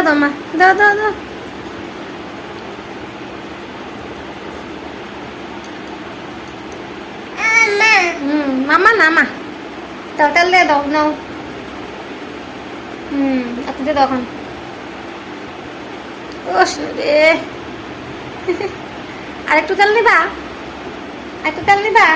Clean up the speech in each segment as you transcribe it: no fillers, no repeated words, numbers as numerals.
দাও মা, দাও দাও দাও। মামা না মা, দাও তেল দিয়ে দাও, নাও। এত দিয়ে দাও এখন। ওস রে, আর একটু তেল নিবা, একটু তেল নিবা।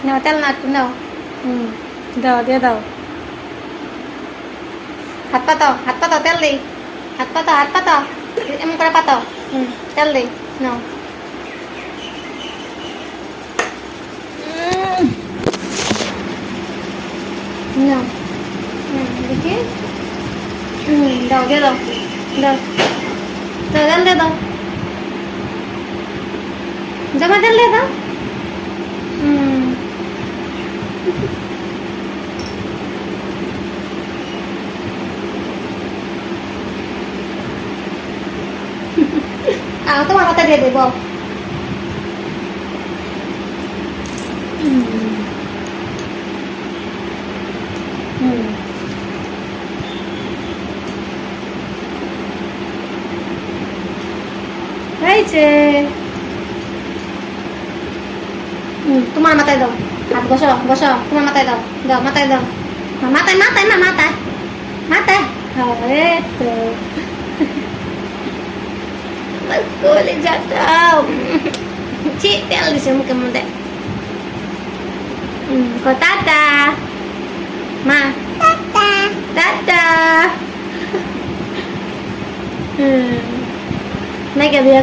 নাও তেল না, একটু নাও। দাও, দিয়ে দাও। হাত পাতাও, হাত পাতাও, তেল দেই। হাত পাতাও, হাত পাতাও, এমন করে পাতাও। তেল দেই, নাও। নাও, দেখি। দাও, দিয়ে দাও, দাও, দাও, তেল দিয়ে দাও। জমা তেল দিয়ে দাও। তোমার মাথা দিয়ে দেবো। হয়েছে। তোমার মাথায় দাও, হাত বসাও, বসাও, তোমার মাথায় দাও, দাও, মাথায় দাও, মাথায়, মাথায় না, মাথায়, মাথায়। হবে তো কোলে যাও। ছি, তেল দিছে মুখের মধ্যে। টাটা মা, টাটা। নাকি দিয়ে